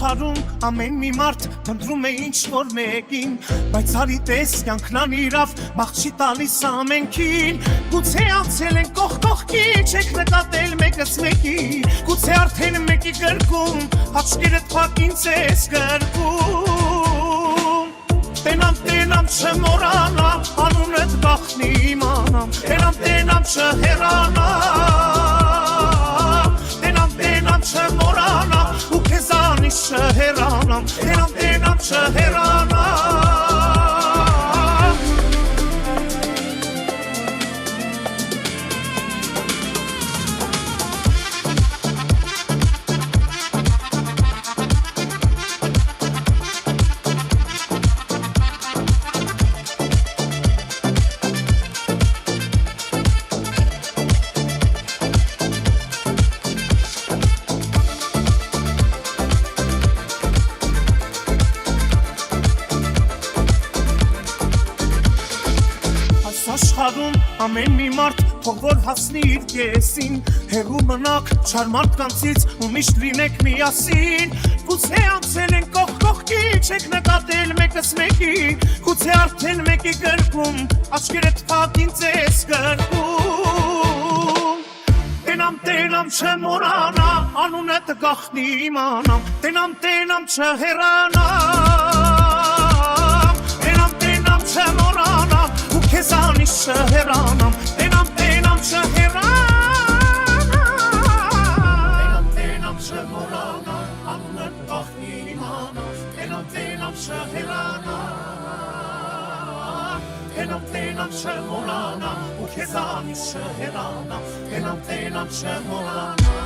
աշխարհում ամեն մի մարդ փնտրում է ինչ-որ մեկին, բայց արի տես կյանքն անիրավ մաղթի տալիս ամենքին, գուցե անցել են կողք կողքի, չեք նկատել մեկս մեկի, գուցե արդեն մեկի գրկում, աչքերդ փակ ինձ ես գրկում, տենամ չմոռանամ, անունդ գախնի իմանամ, տենամ չհեռանամ, տենամ չմոռանամ, ու քեզանից չհեռանամ, տենամ չհեռանամ. Աշխարհում ամեն մի մարդ թող որ հասնի իր կեսին, հեռու մնաք չար մարդկանցից ու միշտ լինեք միասին, գուցե անցել են կողք կողքի, չեք նկատել մեկս մեկի, գուցե արդեն մեկի գրկում, աչքերդ փակ ինձ ես գրկում, տենամ չմոռանամ, անունդ գախնի իմանամ, տենամ չհեռանամ, տենամ չմոռանամ, ու քեզանից չհեռանամ, տենամ չհեռանամ, տենամ չմոռանամ, անունդ գախնի իմանամ, տենամ չհեռանամ, տենամ չմոռանամ, ու քեզանից չհեռանամ, տենամ չմոռանամ.